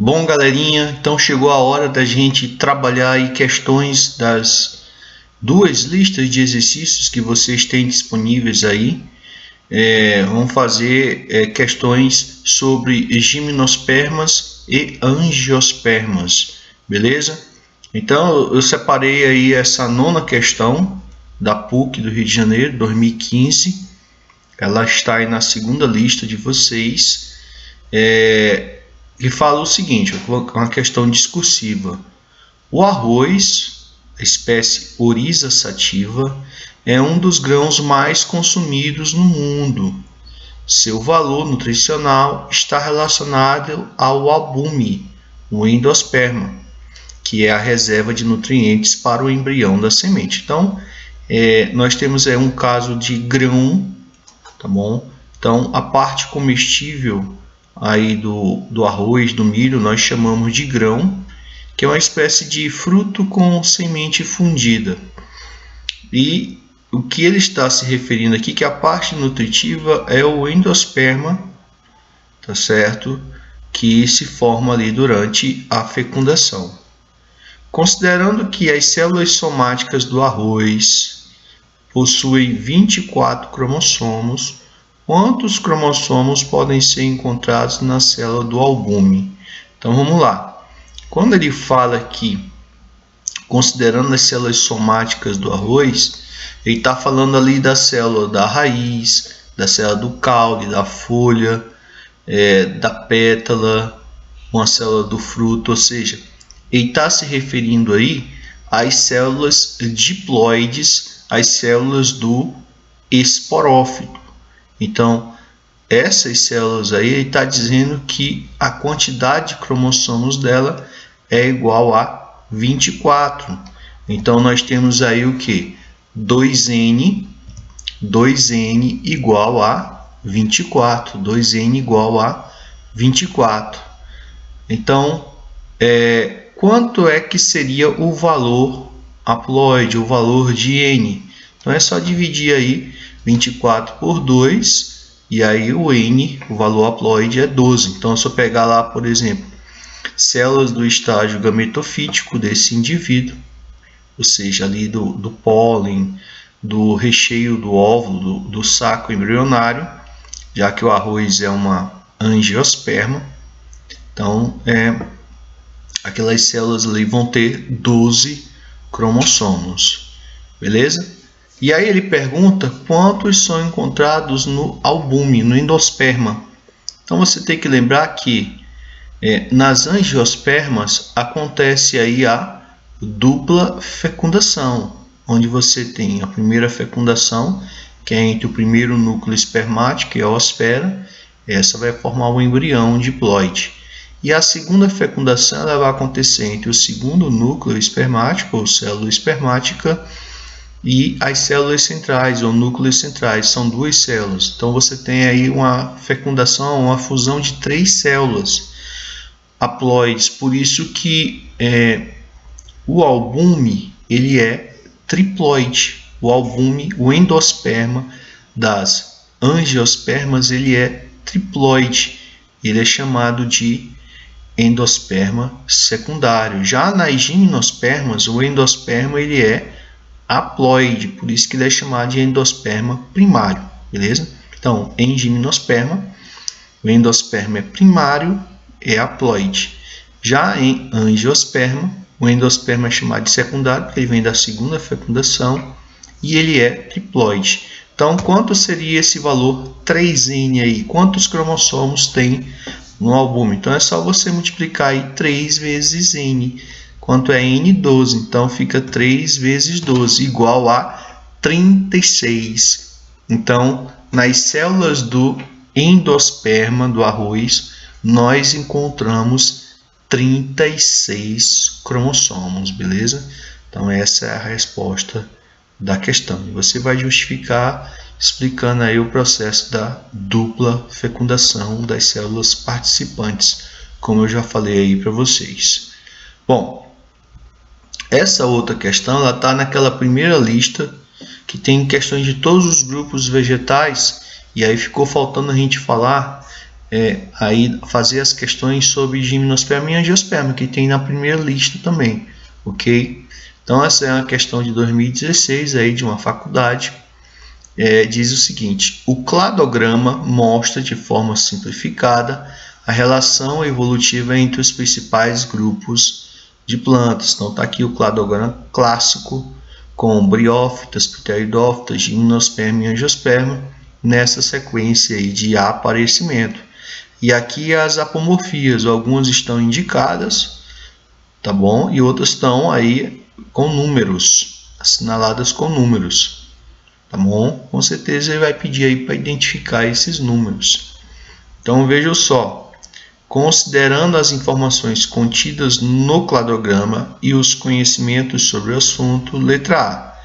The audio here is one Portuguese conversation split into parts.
Bom, galerinha, então chegou a hora da gente trabalhar aí questões das duas listas de exercícios que vocês têm disponíveis aí. Vamos fazer questões sobre gimnospermas e angiospermas, beleza? Então eu separei aí essa nona questão da PUC do Rio de Janeiro, 2015. Ela está aí na segunda lista de vocês. E fala o seguinte, uma questão discursiva. O arroz, a espécie Oryza sativa, é um dos grãos mais consumidos no mundo. Seu valor nutricional está relacionado ao albume, o endosperma, que é a reserva de nutrientes para o embrião da semente. Então, nós temos um caso de grão, tá bom? Então, a parte comestível aí do arroz, do milho, nós chamamos de grão, que é uma espécie de fruto com semente fundida. E o que ele está se referindo aqui, que a parte nutritiva é o endosperma, tá certo? Que se forma ali durante a fecundação. Considerando que as células somáticas do arroz possuem 24 cromossomos, quantos cromossomos podem ser encontrados na célula do albume? Então vamos lá. Quando ele fala aqui, considerando as células somáticas do arroz, ele está falando ali da célula da raiz, da célula do caule, da folha, da pétala, uma célula do fruto, ou seja, ele está se referindo aí às células diploides, às células do esporófito. Então, essas células aí, ele está dizendo que a quantidade de cromossomos dela é igual a 24. Então, nós temos aí o que? 2N igual a 24. 2N igual a 24. Então, quanto é que seria o valor haploide, o valor de N? Então, é só dividir aí 24 por 2, e aí o N, o valor haploide, é 12. Então, se eu pegar lá, por exemplo, células do estágio gametofítico desse indivíduo, ou seja, ali do pólen, do recheio do óvulo, do saco embrionário, já que o arroz é uma angiosperma, então aquelas células ali vão ter 12 cromossomos, beleza? E aí ele pergunta quantos são encontrados no albume, no endosperma. Então você tem que lembrar que nas angiospermas acontece aí a dupla fecundação, onde você tem a primeira fecundação, que é entre o primeiro núcleo espermático e a oospera, essa vai formar o embrião diploide. E a segunda fecundação ela vai acontecer entre o segundo núcleo espermático, ou célula espermática, e as células centrais, ou núcleos centrais, são duas células. Então você tem aí uma fecundação, uma fusão de 3 células haploides. Por isso que o albume ele é triploide. O albume, o endosperma das angiospermas, ele é triploide. Ele é chamado de endosperma secundário. Já nas gimnospermas, o endosperma ele é haploide, por isso que ele é chamado de endosperma primário, beleza? Então, em gimnosperma, o endosperma é primário, é haploide. Já em angiosperma, o endosperma é chamado de secundário, porque ele vem da segunda fecundação, e ele é triploide. Então, quanto seria esse valor 3N aí? Quantos cromossomos tem no albume? Então, é só você multiplicar aí 3 vezes N. Quanto é N? 12. Então, fica 3 vezes 12, igual a 36. Então, nas células do endosperma do arroz, nós encontramos 36 cromossomos, beleza? Então, essa é a resposta da questão. E você vai justificar explicando aí o processo da dupla fecundação das células participantes, como eu já falei aí para vocês. Bom, essa outra questão ela está naquela primeira lista que tem questões de todos os grupos vegetais, e aí ficou faltando a gente falar aí fazer as questões sobre gimnosperma e angiosperma, que tem na primeira lista também, ok? Então essa é uma questão de 2016 aí de uma faculdade. Diz o seguinte: o cladograma mostra de forma simplificada a relação evolutiva entre os principais grupos de plantas. Então está aqui o cladograma clássico com briófitas, pteridófitas, gimnosperma e angiosperma nessa sequência aí de aparecimento. E aqui as apomorfias, algumas estão indicadas, tá bom? E outras estão aí com números, assinaladas com números, tá bom? Com certeza ele vai pedir aí para identificar esses números. Então veja só, considerando as informações contidas no cladograma e os conhecimentos sobre o assunto, letra A.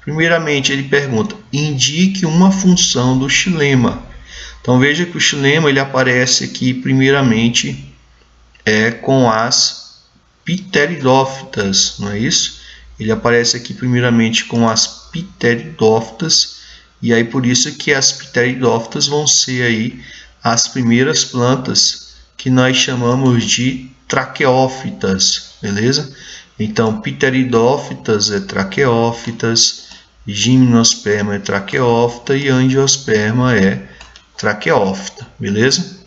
Primeiramente ele pergunta, indique uma função do xilema. Então veja que o xilema ele aparece aqui primeiramente com as pteridófitas, não é isso? Ele aparece aqui primeiramente com as pteridófitas, e aí por isso que as pteridófitas vão ser aí as primeiras plantas que nós chamamos de traqueófitas, beleza? Então pteridófitas é traqueófitas, gimnosperma é traqueófita e angiosperma é traqueófita, beleza?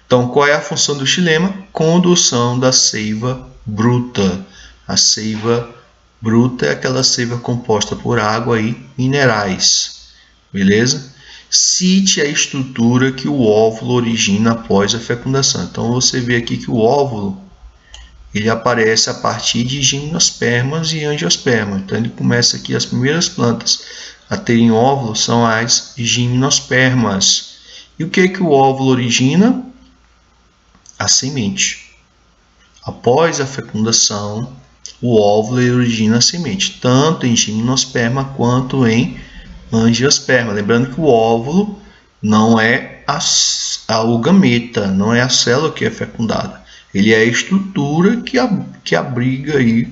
Então, qual é a função do xilema? Condução da seiva bruta. A seiva bruta é aquela seiva composta por água e minerais, beleza? Cite a estrutura que o óvulo origina após a fecundação. Então, você vê aqui que o óvulo ele aparece a partir de gimnospermas e angiospermas. Então, ele começa aqui, as primeiras plantas a terem óvulo são as gimnospermas. E o que o óvulo origina? A semente. Após a fecundação, o óvulo origina a semente, tanto em gimnosperma quanto em angiosperma. Lembrando que o óvulo não é o gameta, não é a célula que é fecundada. Ele é a estrutura que abriga aí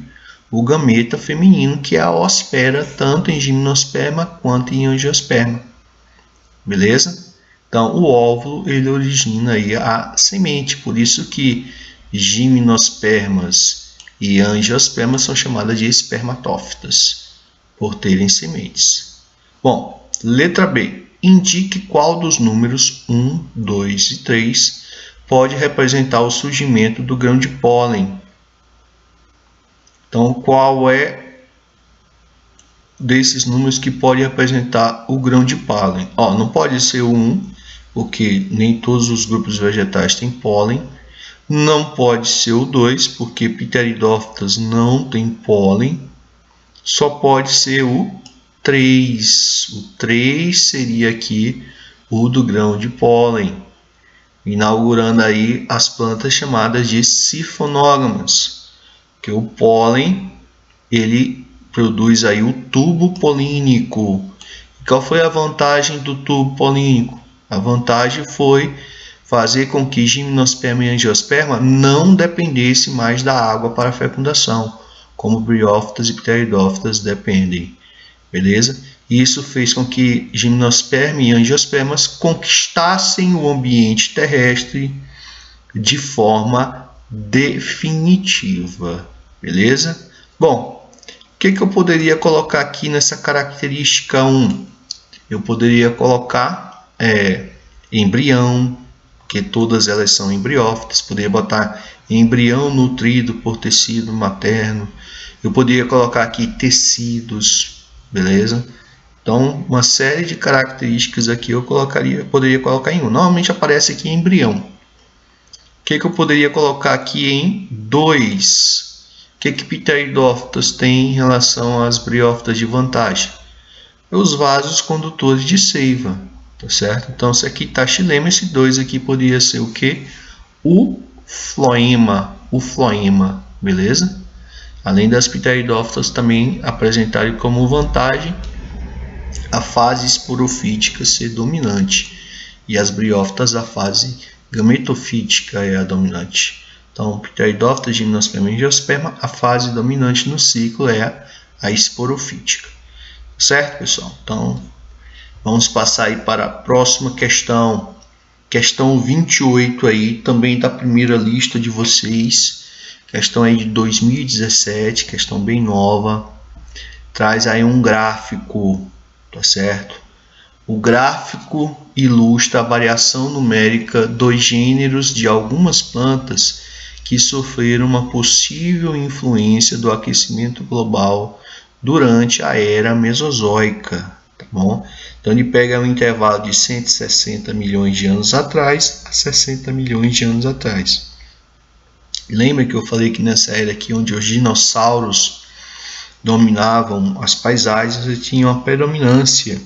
o gameta feminino, que é a oospera, tanto em gimnosperma quanto em angiosperma. Beleza? Então, o óvulo ele origina aí a semente, por isso que gimnospermas e angiospermas são chamadas de espermatófitas, por terem sementes. Bom, letra B. Indique qual dos números 1, 2 e 3 pode representar o surgimento do grão de pólen. Então, qual é desses números que pode representar o grão de pólen? Não pode ser o 1, porque nem todos os grupos vegetais têm pólen. Não pode ser o 2, porque pteridófitas não têm pólen. Só pode ser o 3. O 3 seria aqui o do grão de pólen, inaugurando aí as plantas chamadas de sifonógamas, que o pólen ele produz aí o tubo polínico. Qual foi a vantagem do tubo polínico? A vantagem foi fazer com que gimnosperma e angiosperma não dependesse mais da água para a fecundação, como briófitas e pteridófitas dependem, beleza? Isso fez com que gimnosperma e angiospermas conquistassem o ambiente terrestre de forma definitiva, beleza? Bom, o que eu poderia colocar aqui nessa característica 1? Eu poderia colocar embrião, porque todas elas são embriófitas. Poderia botar embrião nutrido por tecido materno. Eu poderia colocar aqui tecidos, beleza? Então, uma série de características aqui eu poderia colocar em 1. Normalmente aparece aqui embrião. O que eu poderia colocar aqui em 2? O que pteridófitas tem em relação às briófitas de vantagem? Os vasos condutores de seiva, tá certo? Então, se aqui está xilema, esse 2 aqui poderia ser o que? O floema, beleza? Além das pteridófitas também apresentarem como vantagem a fase esporofítica ser dominante, e as briófitas a fase gametofítica é a dominante. Então, pteridófitas, gimnosperma e angiosperma, a fase dominante no ciclo é a esporofítica. Certo, pessoal? Então, vamos passar aí para a próxima questão. Questão 28 aí, também da primeira lista de vocês. Questão aí de 2017, questão bem nova. Traz aí um gráfico, tá certo? O gráfico ilustra a variação numérica dos gêneros de algumas plantas que sofreram uma possível influência do aquecimento global durante a era mesozoica, tá bom? Então ele pega um intervalo de 160 milhões de anos atrás a 60 milhões de anos atrás. Lembra que eu falei que nessa era aqui onde os dinossauros dominavam as paisagens e tinham a predominância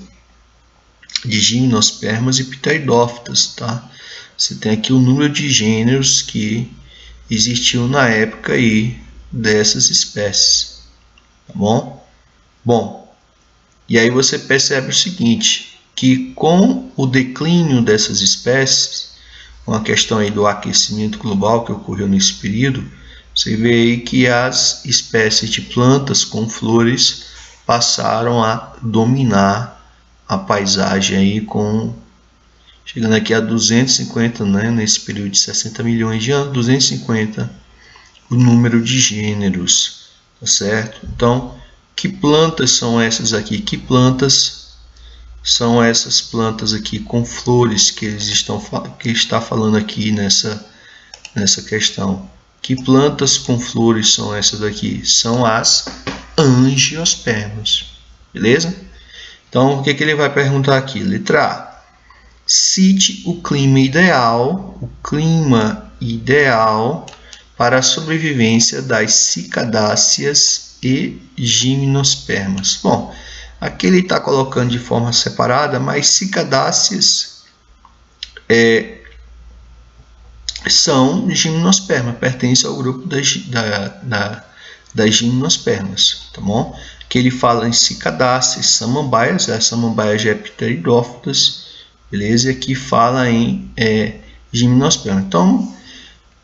de gimnospermas e pteridófitas, tá? Você tem aqui o número de gêneros que existiam na época aí dessas espécies, tá bom? Bom, e aí você percebe o seguinte, que com o declínio dessas espécies, com a questão aí do aquecimento global que ocorreu nesse período, você vê aí que as espécies de plantas com flores passaram a dominar a paisagem aí chegando aqui a 250, né, nesse período de 60 milhões de anos, 250 o número de gêneros, tá certo? Então, que plantas são essas aqui? Que plantas são essas plantas aqui com flores que está falando aqui nessa questão? Que plantas com flores são essas daqui? São as angiospermas, beleza? Então, o que ele vai perguntar aqui? Letra A. Cite o clima ideal para a sobrevivência das cicadáceas e gimnospermas. Bom, aqui ele está colocando de forma separada, mas cicadáceas são gimnospermas, pertencem ao grupo das gimnospermas, tá bom? Que ele fala em cicadáceas, samambaias, a samambaia já é pteridófitas, beleza? E aqui fala em gimnospermas. Então,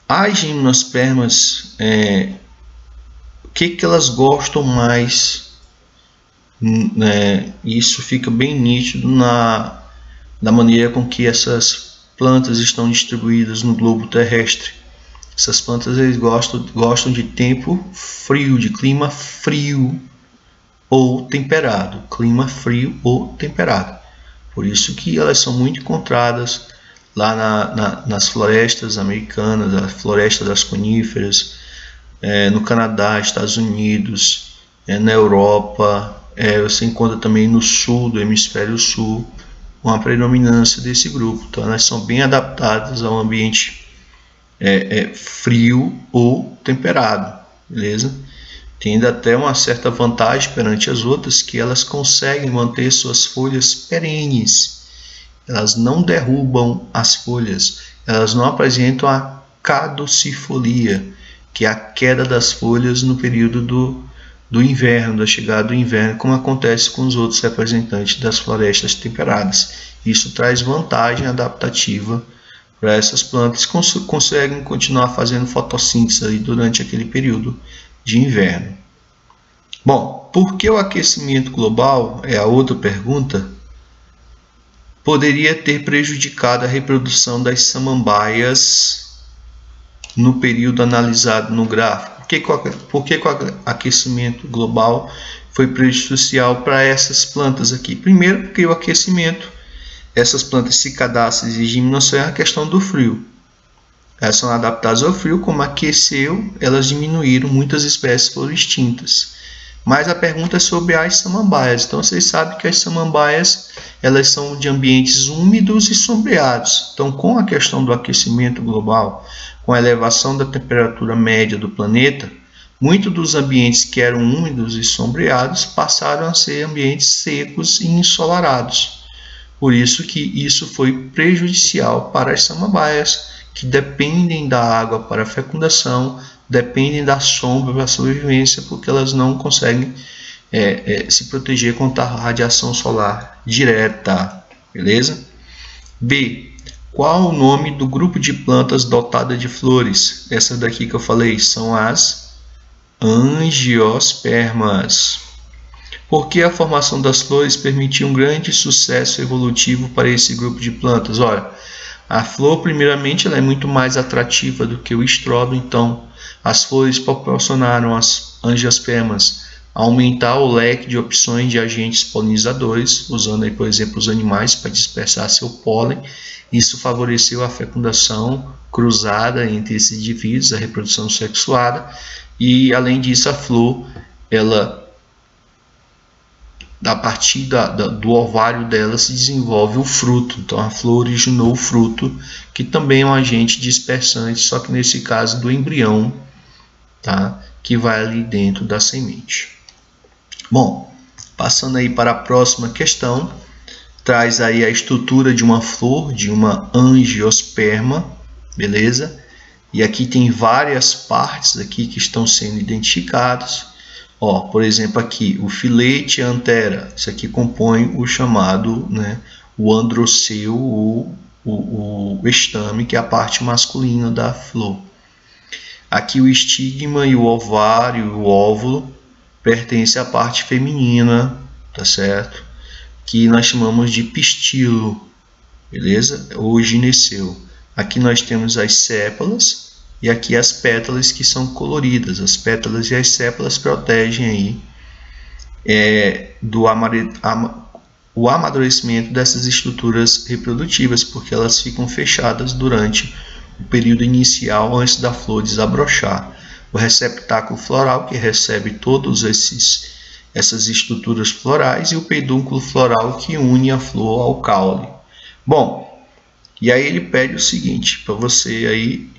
as gimnospermas, o que elas gostam mais? Isso fica bem nítido na maneira com que essas plantas estão distribuídas no globo terrestre. Essas plantas eles gostam de tempo frio, de clima frio ou temperado, clima frio ou temperado. Por isso que elas são muito encontradas lá nas florestas americanas, a floresta das coníferas, no Canadá, Estados Unidos, na Europa, você encontra também no sul do hemisfério sul uma predominância desse grupo. Então elas são bem adaptadas ao ambiente frio ou temperado, beleza? Tendo até uma certa vantagem perante as outras, que elas conseguem manter suas folhas perenes. Elas não derrubam as folhas, elas não apresentam a caducifolia, que é a queda das folhas no período do inverno, da chegada do inverno, como acontece com os outros representantes das florestas temperadas. Isso traz vantagem adaptativa para essas plantas que conseguem continuar fazendo fotossíntese durante aquele período de inverno. Bom, por que o aquecimento global, é a outra pergunta, poderia ter prejudicado a reprodução das samambaias no período analisado no gráfico? Por que o aquecimento global foi prejudicial para essas plantas aqui? Primeiro, porque o aquecimento, essas plantas cicadáceas e gimnospermas, é a questão do frio. Elas são adaptadas ao frio, como aqueceu, elas diminuíram, muitas espécies foram extintas. Mas a pergunta é sobre as samambaias. Então vocês sabem que as samambaias elas são de ambientes úmidos e sombreados. Então, com a questão do aquecimento global, com a elevação da temperatura média do planeta, muitos dos ambientes que eram úmidos e sombreados passaram a ser ambientes secos e ensolarados. Por isso que isso foi prejudicial para as samambaias, que dependem da água para a fecundação, dependem da sombra para a sobrevivência, porque elas não conseguem se proteger contra a radiação solar direta, beleza? B. Qual o nome do grupo de plantas dotadas de flores? Essas daqui que eu falei são as angiospermas. Por que a formação das flores permitiu um grande sucesso evolutivo para esse grupo de plantas? Olha, A flor, primeiramente, ela é muito mais atrativa do que o estróbilo, então as flores proporcionaram às angiospermas aumentar o leque de opções de agentes polinizadores, usando aí, por exemplo, os animais para dispersar seu pólen. Isso favoreceu a fecundação cruzada entre esses indivíduos, a reprodução sexuada, e além disso a flor, ela, a partir do ovário dela se desenvolve o fruto. Então a flor originou o fruto, que também é um agente dispersante, só que nesse caso do embrião, tá? Que vai ali dentro da semente. Bom, passando aí para a próxima questão, traz aí a estrutura de uma flor, de uma angiosperma, beleza? E aqui tem várias partes aqui que estão sendo identificadas. Ó, por exemplo, aqui o filete e a antera, isso aqui compõe o chamado, né, o androceu, o estame, que é a parte masculina da flor. Aqui o estigma e o ovário, o óvulo, pertence à parte feminina, tá certo? Que nós chamamos de pistilo, beleza? Ou gineceu. Aqui nós temos as sépalas e aqui as pétalas, que são coloridas. As pétalas e as sépalas protegem aí o amadurecimento dessas estruturas reprodutivas, porque elas ficam fechadas durante o período inicial antes da flor desabrochar. O receptáculo floral, que recebe todas essas estruturas florais, e o pedúnculo floral, que une a flor ao caule. Bom, e aí ele pede o seguinte, para você aí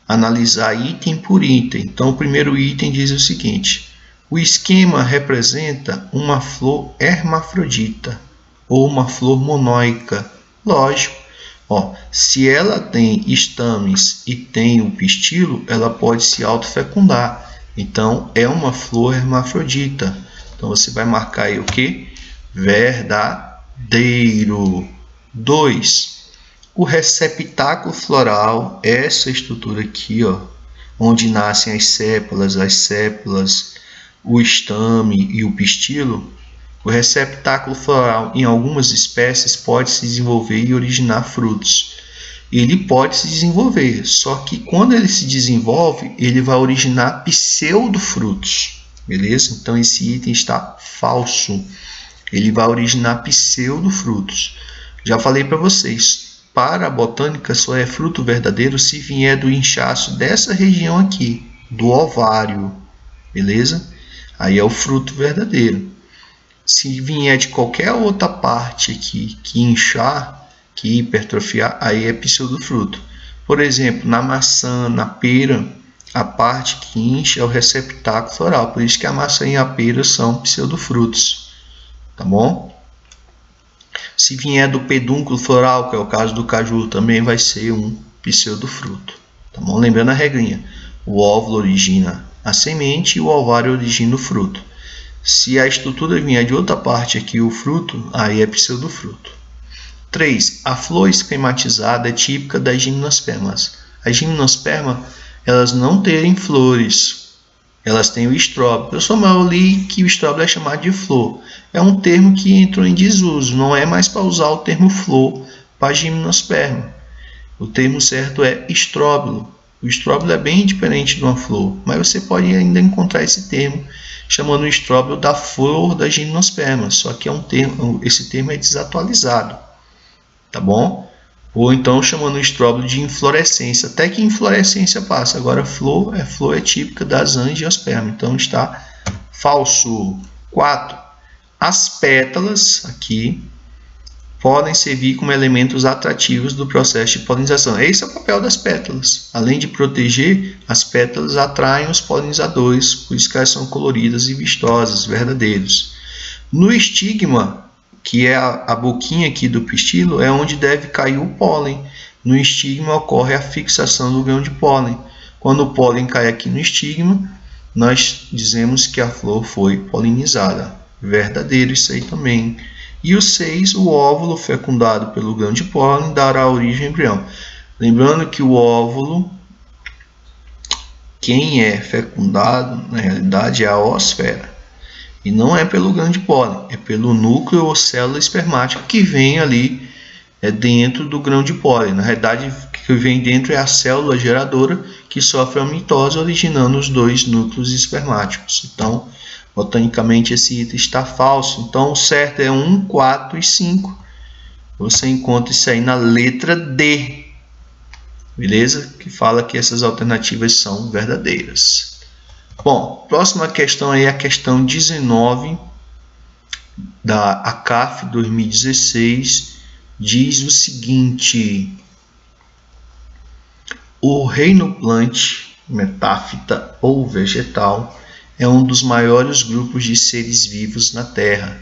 analisar item por item. Então o primeiro item diz o seguinte: o esquema representa uma flor hermafrodita ou uma flor monóica. Lógico. Ó, se ela tem estames e tem o pistilo, ela pode se autofecundar. Então, é uma flor hermafrodita. Então, você vai marcar aí o quê? Verdadeiro. 2. O receptáculo floral, essa estrutura aqui, ó, onde nascem as sépalas, o estame e o pistilo. O receptáculo floral, em algumas espécies, pode se desenvolver e originar frutos. Ele pode se desenvolver, só que quando ele se desenvolve, ele vai originar pseudofrutos, beleza? Então esse item está falso. Ele vai originar pseudofrutos. Já falei para vocês, para a botânica só é fruto verdadeiro se vier do inchaço dessa região aqui, do ovário, beleza? Aí é o fruto verdadeiro. Se vier de qualquer outra parte aqui que inchar, que hipertrofiar, aí é pseudofruto. Por exemplo, na maçã, na pera, a parte que incha é o receptáculo floral. Por isso que a maçã e a pera são pseudofrutos. Tá bom? Se vier do pedúnculo floral, que é o caso do caju, também vai ser um pseudofruto. Tá bom? Lembrando a regrinha. O óvulo origina a semente e o ovário origina o fruto. Se a estrutura vier de outra parte aqui, o fruto, aí é pseudofruto. 3. A flor esquematizada é típica das gimnospermas. As gimnospermas, elas não têm flores, elas têm o estróbilo. Pessoal, mas eu li que o estróbilo é chamado de flor. É um termo que entrou em desuso, não é mais para usar o termo flor para gimnosperma. O termo certo é estróbilo. O estróbilo é bem diferente de uma flor, mas você pode ainda encontrar esse termo chamando o estróbilo da flor da gimnosperma, só que esse termo é desatualizado, tá bom? Ou então chamando o estróbilo de inflorescência, até que inflorescência passa. Agora flor é típica das angiospermas, então está falso. 4. As pétalas aqui podem servir como elementos atrativos do processo de polinização. Esse é o papel das pétalas. Além de proteger, as pétalas atraem os polinizadores, por isso que elas são coloridas e vistosas, verdadeiros. No estigma, que é a boquinha aqui do pistilo, é onde deve cair o pólen. No estigma ocorre a fixação do grão de pólen. Quando o pólen cai aqui no estigma, nós dizemos que a flor foi polinizada. Verdadeiro isso aí também. E o 6, o óvulo fecundado pelo grão de pólen dará origem ao embrião. Lembrando que o óvulo, quem é fecundado, na realidade, é a oosfera. E não é pelo grão de pólen, é pelo núcleo ou célula espermática que vem ali é dentro do grão de pólen. Na realidade, o que vem dentro é a célula geradora que sofre a mitose, originando os dois núcleos espermáticos. Então, botanicamente, esse item está falso. Então, o certo é 1, 4 e 5. Você encontra isso aí na letra D. Beleza? Que fala que essas alternativas são verdadeiras. Bom, próxima questão aí é a questão 19 da ACAF 2016. Diz o seguinte: o reino plant, metáfita ou vegetal é um dos maiores grupos de seres vivos na Terra.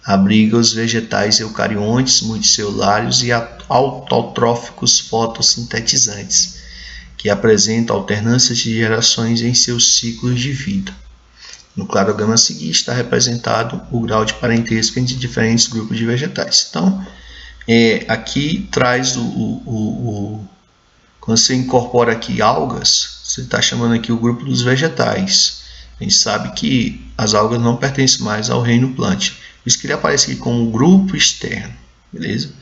Abriga os vegetais eucariontes, multicelulares e autotróficos fotossintetizantes, que apresentam alternâncias de gerações em seus ciclos de vida. No cladograma a seguir está representado o grau de parentesco entre diferentes grupos de vegetais. Então, aqui traz quando você incorpora aqui algas, você está chamando aqui o grupo dos vegetais. A gente sabe que as algas não pertencem mais ao reino plant. Por isso que ele aparece aqui como um grupo externo. Beleza?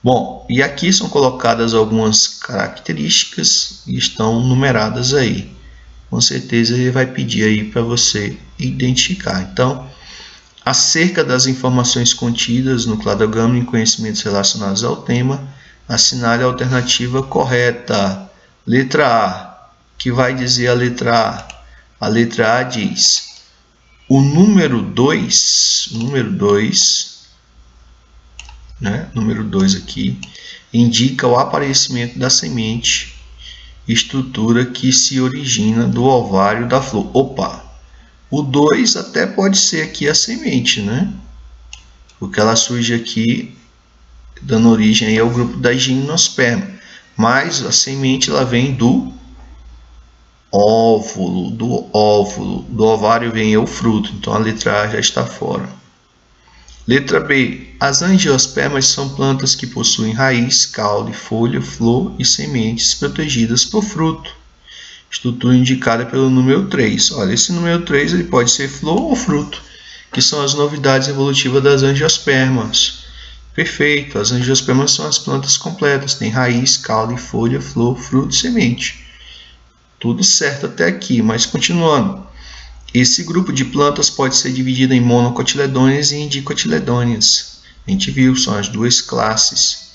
Bom, e aqui são colocadas algumas características e estão numeradas aí. Com certeza ele vai pedir aí para você identificar. Então, acerca das informações contidas no cladograma e conhecimentos relacionados ao tema, assinale a alternativa correta. Letra A, que vai dizer a letra A? A letra A diz: o número 2, né? Número 2 aqui, indica o aparecimento da semente, estrutura que se origina do ovário da flor. Opa! O 2 até pode ser aqui a semente, né? Porque ela surge aqui dando origem aí ao grupo das gimnospermas. Mas a semente ela vem do óvulo, do ovário vem o fruto. Então a letra A já está fora. Letra B. As angiospermas são plantas que possuem raiz, caule, folha, flor e sementes protegidas por fruto. Estrutura indicada pelo número 3. Olha, esse número 3 ele pode ser flor ou fruto, que são as novidades evolutivas das angiospermas. Perfeito, as angiospermas são as plantas completas, tem raiz, caule, folha, flor, fruto e semente. Tudo certo até aqui, mas continuando. Esse grupo de plantas pode ser dividido em monocotiledôneas e em dicotiledôneas. A gente viu, são as duas classes.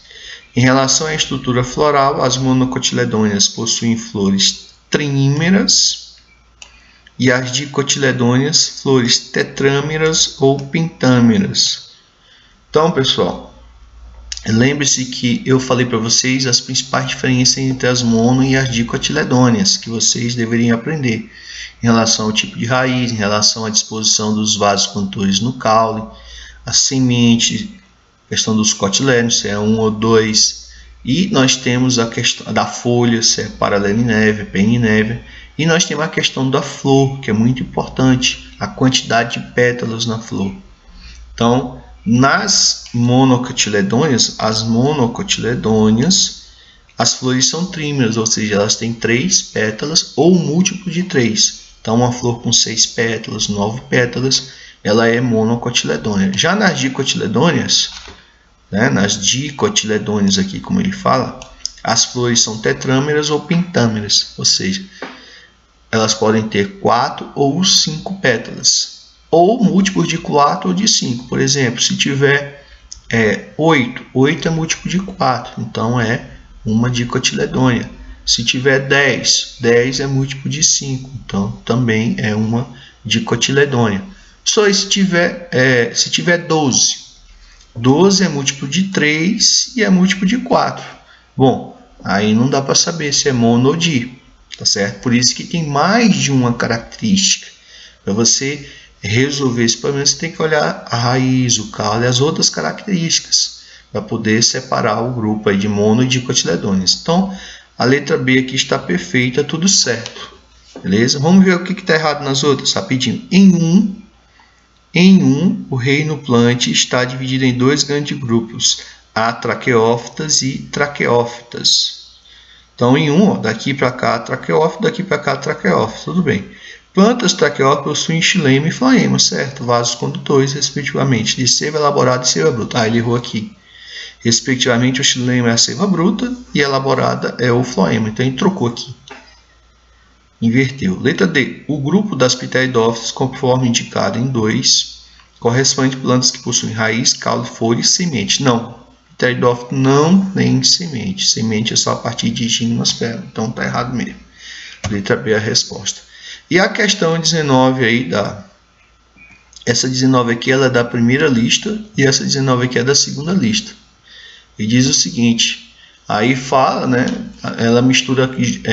Em relação à estrutura floral, as monocotiledôneas possuem flores trímeras e as dicotiledôneas flores tetrâmeras ou pentâmeras. Então, pessoal, lembre-se que eu falei para vocês as principais diferenças entre as mono e as dicotiledôneas, que vocês deveriam aprender, em relação ao tipo de raiz, em relação à disposição dos vasos condutores no caule, a semente, questão dos cotilédones, se é 1 ou 2, e nós temos a questão da folha, se é paralelineve, penineve, e nós temos a questão da flor, que é muito importante, a quantidade de pétalas na flor. Então, nas monocotiledôneas, as flores são trímeras, ou seja, elas têm 3 pétalas ou um múltiplo de 3. Então, uma flor com 6 pétalas, 9 pétalas, ela é monocotiledônea. Já nas dicotiledôneas, né, aqui como ele fala, as flores são tetrâmeras ou pentâmeras, ou seja, elas podem ter 4 ou 5 pétalas, ou múltiplos de 4 ou de 5. Por exemplo, se tiver 8 é múltiplo de 4, então é uma dicotiledônea. Se tiver 10 é múltiplo de 5, então também é uma dicotiledônea. Só se tiver 12 é múltiplo de 3 e é múltiplo de 4. Bom, aí não dá para saber se é mono ou di, tá certo? Por isso que tem mais de uma característica. Para você resolver esse problema, você tem que olhar a raiz, o caule e as outras características para poder separar o grupo aí de mono e dicotiledôneas. Então, a letra B aqui está perfeita, tudo certo. Beleza? Vamos ver o que está errado nas outras, rapidinho. Em um, o reino plant está dividido em 2 grandes grupos, atraqueófitas e traqueófitas. Então, em um, daqui para cá, traqueófito, daqui para cá, traqueófito, tudo bem. Plantas traqueófitas possuem xilema e floema, certo? Vasos condutores, respectivamente, de seiva elaborada e seiva bruta. Ele errou aqui. Respectivamente, o xilema é a seiva bruta e a elaborada é o floema. Então, a gente trocou aqui. Inverteu. Letra D. O grupo das pteridófitas, conforme indicado em 2, corresponde a plantas que possuem raiz, caule, folha e semente. Não. Pteridófito não tem semente. Semente é só a partir de gimnosfera. Então, está errado mesmo. Letra B é a resposta. E a questão 19 aí essa 19 aqui ela é da primeira lista e essa 19 aqui é da segunda lista. E diz o seguinte, aí fala, né, ela mistura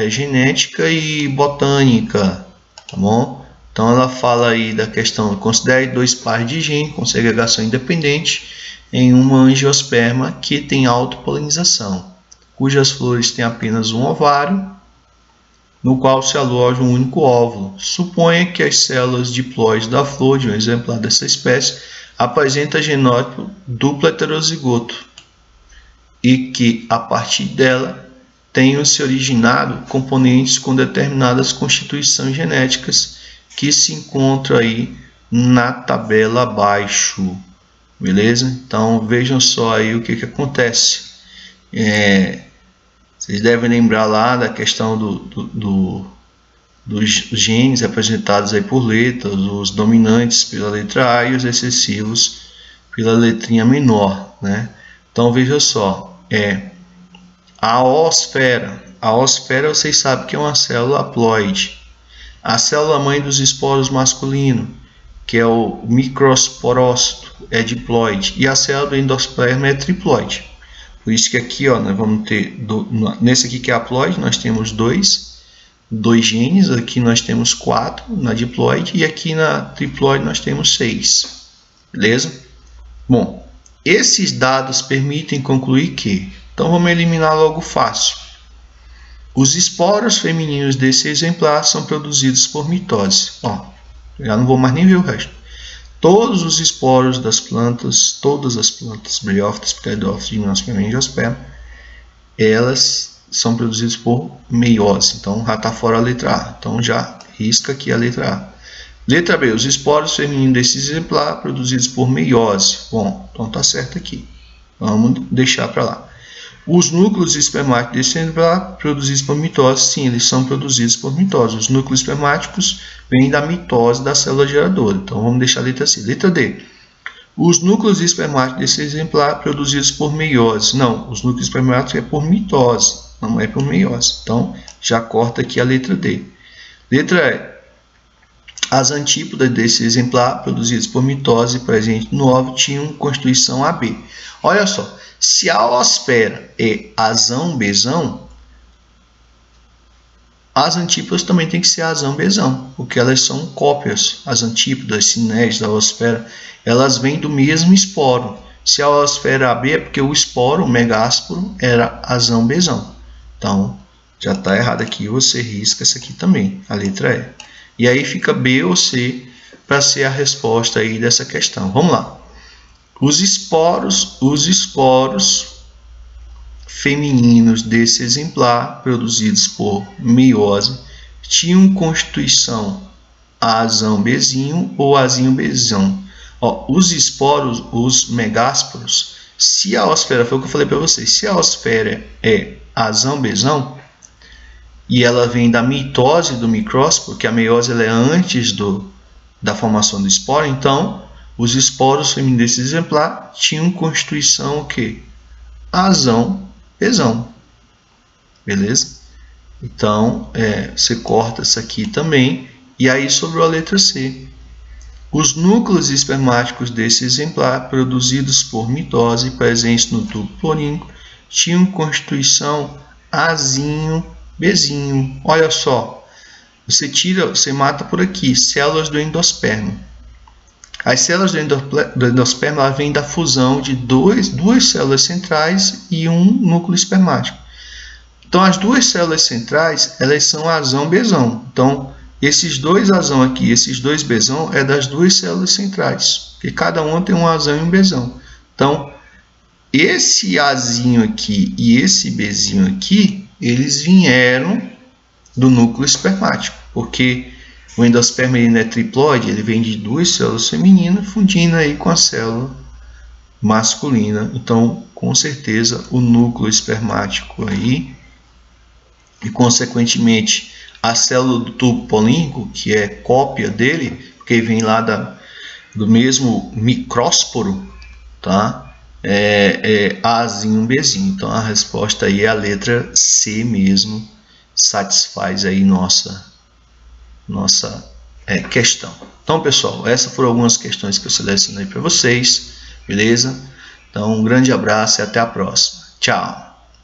genética e botânica, tá bom? Então ela fala aí da questão, considere 2 pares de gene com segregação independente em uma angiosperma que tem autopolinização, cujas flores têm apenas um ovário, no qual se aloja um único óvulo. Suponha que as células diploides da flor de um exemplar dessa espécie apresentam genótipo duplo heterozigoto e que, a partir dela, tenham se originado componentes com determinadas constituições genéticas que se encontram aí na tabela abaixo. Beleza? Então, vejam só aí o que acontece. Vocês devem lembrar lá da questão dos genes representados aí por letras, os dominantes pela letra A e os excessivos pela letrinha menor, né? Então veja só, a oosfera. A oosfera vocês sabem que é uma célula haploide. A célula mãe dos esporos masculino, que é o microsporócito, é diploide, e a célula do endosperma é triploide. Por isso que aqui, ó, nós vamos ter, nesse aqui que é haploide, nós temos dois genes, aqui nós temos 4 na diploide, e aqui na triploide nós temos 6. Beleza? Bom, esses dados permitem concluir que, então vamos eliminar logo fácil. Os esporos femininos desse exemplar são produzidos por mitose. Ó, já não vou mais nem ver o resto. Todos os esporos das plantas, todas as plantas, briófitas, pteridófitas, gimnosperma e angiosperma, elas são produzidas por meiose. Então, já está fora a letra A. Então, já risca aqui a letra A. Letra B. Os esporos femininos desse exemplar produzidos por meiose. Bom, então está certo aqui. Vamos deixar para lá. Os núcleos espermáticos desse exemplar produzidos por mitose, sim, eles são produzidos por mitose. Os núcleos espermáticos vêm da mitose da célula geradora. Então, vamos deixar a letra C. Letra D. Os núcleos espermáticos desse exemplar produzidos por meiose. Não, os núcleos espermáticos é por mitose, não é por meiose. Então, já corta aqui a letra D. Letra E. As antípodas desse exemplar, produzidas por mitose presente no óvulo, tinham constituição AB. Olha só, se a oosfera é azão-bezão, as antípodas também têm que ser azão-bezão, porque elas são cópias. As antípodas, as sinégias da oosfera, elas vêm do mesmo esporo. Se a oosfera AB é porque o esporo, o megásporo, era azão-bezão. Então, já está errado aqui, você risca essa aqui também, a letra E. E aí fica B ou C para ser a resposta aí dessa questão. Vamos lá. Os esporos femininos desse exemplar, produzidos por meiose, tinham constituição azão-bezinho ou azinho-bezão. Os esporos, os megásporos, se a oosfera, foi o que eu falei para vocês, se a oosfera é azão-bezão, e ela vem da mitose do micrósporo, que a meiose ela é antes da formação do esporo, então os esporos femininos desse exemplar tinham constituição o quê? Azão-bezão. Beleza? Então, você corta isso aqui também, e aí sobrou a letra C. Os núcleos espermáticos desse exemplar, produzidos por mitose, presentes no tubo clorínico, tinham constituição azinho-bezinho. Olha só, você mata por aqui, células do endosperma. As células do endosperma vêm da fusão de duas células centrais e um núcleo espermático. Então, as duas células centrais, elas são azão-bezão. Então, esses dois azão aqui, esses dois bezão, é das duas células centrais, porque cada uma tem um azão e um bezão. Então, esse azinho aqui e esse bezinho aqui, eles vieram do núcleo espermático, porque o endosperma é triploide, ele vem de duas células femininas fundindo aí com a célula masculina. Então, com certeza, o núcleo espermático aí, e consequentemente a célula do tubo polínico, que é cópia dele, porque vem lá do mesmo micrósporo, tá? Azinho, um Bzinho. Então a resposta aí é a letra C mesmo, satisfaz aí nossa questão. Então, pessoal, essas foram algumas questões que eu selecionei para vocês, beleza? Então, um grande abraço e até a próxima. Tchau!